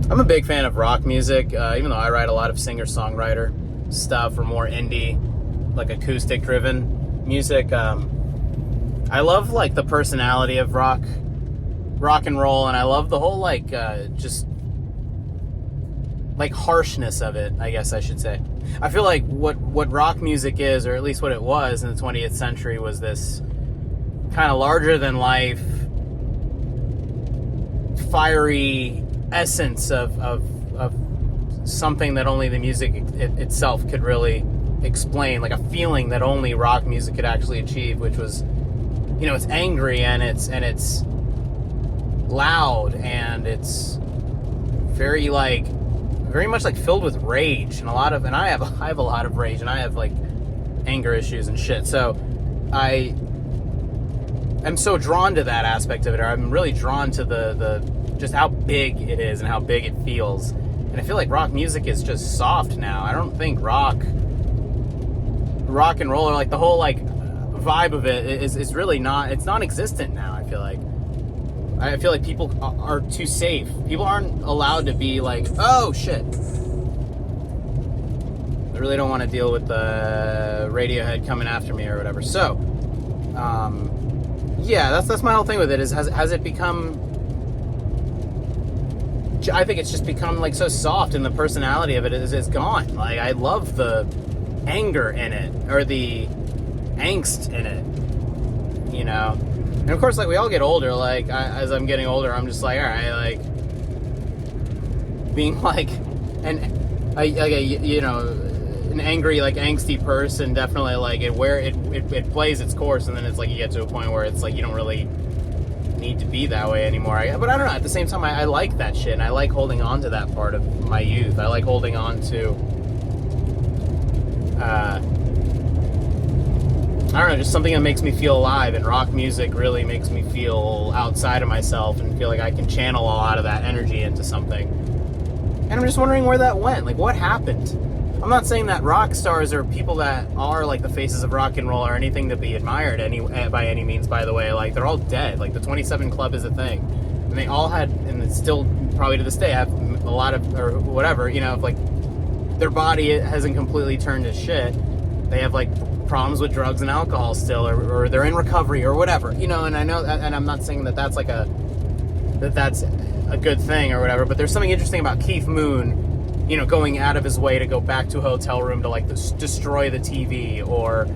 I'm a big fan of rock music, even though I write a lot of singer-songwriter stuff or more indie, like acoustic-driven music. I love like the personality of rock and roll, and I love the whole like just like harshness of it, I guess I should say. I feel like what rock music is, or at least what it was in the 20th century, was this kind of larger than life, fiery essence of something that only the music itself could really explain, like a feeling that only rock music could actually achieve, which was, it's angry and it's loud and it's very much like filled with rage and I have a lot of rage and I have like anger issues and shit. So I am so drawn to that aspect of it, or I'm really drawn to the just how big it is and how big it feels. And I feel like rock music is just soft now. I don't think rock and roll, or like the whole like vibe of it is really not, it's non-existent now. I feel like people are too safe. People aren't allowed to be like, oh shit, I really don't want to deal with the Radiohead coming after me or whatever. So yeah, that's my whole thing with it, is has it become, I think it's just become like so soft, and the personality of it is gone. Like, I love the anger in it, or the angst in it, and of course, like, we all get older. Like, as I'm getting older, I'm just like, all right, like being like an angry, like angsty person, definitely like it plays its course, and then it's like you get to a point where it's like you don't really need to be that way anymore. But I don't know, at the same time, I like that shit, and I like holding on to that part of my youth. I like holding on to I don't know, just something that makes me feel alive, and rock music really makes me feel outside of myself and feel like I can channel a lot of that energy into something. And I'm just wondering where that went. Like, what happened? I'm not saying that rock stars or people that are like the faces of rock and roll are anything to be admired by any means, by the way. Like, they're all dead. Like, the 27 Club is a thing. And they all had, and it's still probably to this day, have a lot of, or whatever, if like their body hasn't completely turned to shit. They have like problems with drugs and alcohol still, or they're in recovery or whatever, and I know, and I'm not saying that's a good thing or whatever, but there's something interesting about Keith Moon, going out of his way to go back to a hotel room to like destroy the TV, or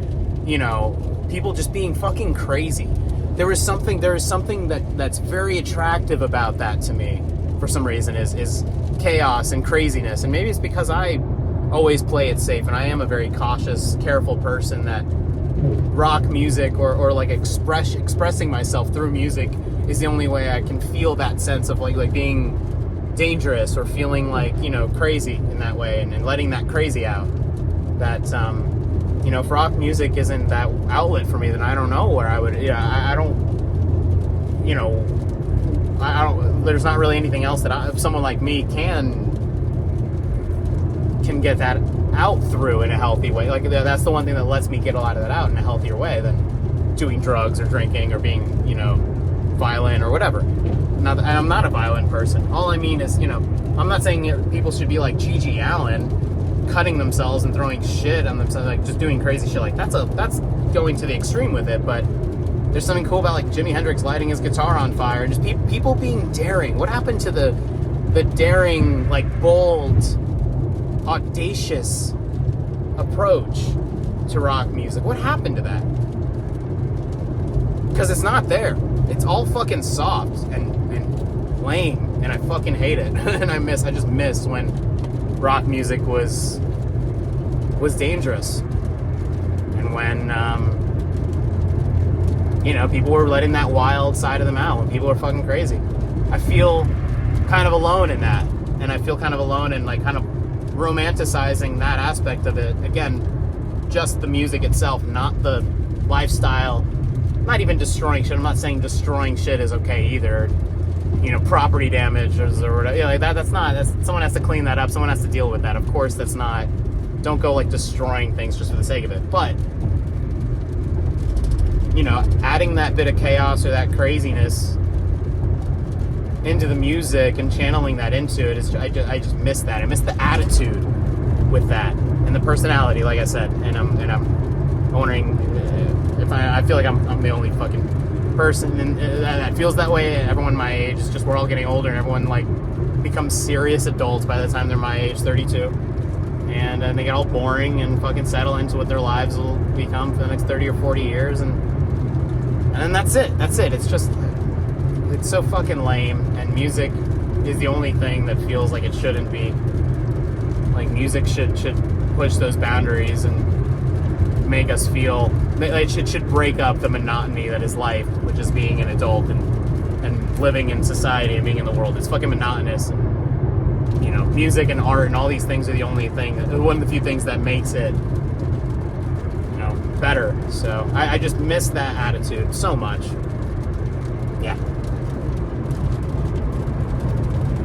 people just being fucking crazy. There is something that's very attractive about that to me for some reason, is chaos and craziness. And maybe it's because I always play it safe, and I am a very cautious, careful person, that rock music or like expressing myself through music is the only way I can feel that sense of like being dangerous, or feeling like, crazy in that way, and letting that crazy out. That if rock music isn't that outlet for me, then I don't know where I would, I don't, there's not really anything else that someone like me can get that out through in a healthy way. Like, that's the one thing that lets me get a lot of that out in a healthier way than doing drugs or drinking or being, violent or whatever. And I'm not a violent person. All I mean is, I'm not saying people should be like Gigi Allen, cutting themselves and throwing shit on themselves, like just doing crazy shit. Like, that's going to the extreme with it. But there's something cool about like Jimi Hendrix lighting his guitar on fire, and just people being daring. What happened to the daring, like bold, audacious approach to rock music? What happened to that? Because it's not there. It's all fucking soft and lame, and I fucking hate it. And I just miss when rock music was dangerous, and when people were letting that wild side of them out, when people were fucking crazy. I feel kind of alone in that, and I feel kind of alone in like kind of romanticizing that aspect of it. Again, just the music itself, not the lifestyle, not even destroying shit. I'm not saying destroying shit is okay either. Property damage or whatever. Like that's someone has to clean that up. Someone has to deal with that. Of course, that's not, don't go like destroying things just for the sake of it. But, adding that bit of chaos or that craziness into the music and channeling that into it is I just miss that. I miss the attitude with that and the personality, like I said. And I'm wondering if I feel like I'm the only fucking person and that feels that way. Everyone my age is just, we're all getting older, and everyone like becomes serious adults by the time they're my age, 32, and they get all boring and fucking settle into what their lives will become for the next 30 or 40 years, and then that's it. It's just, it's so fucking lame, and music is the only thing that feels like it shouldn't be. Like, music should push those boundaries and make us feel, it should break up the monotony that is life, which is being an adult and living in society and being in the world. It's fucking monotonous. And, you know, music and art and all these things are the only thing, one of the few things that makes it, you know, better. So I just miss that attitude so much. Yeah.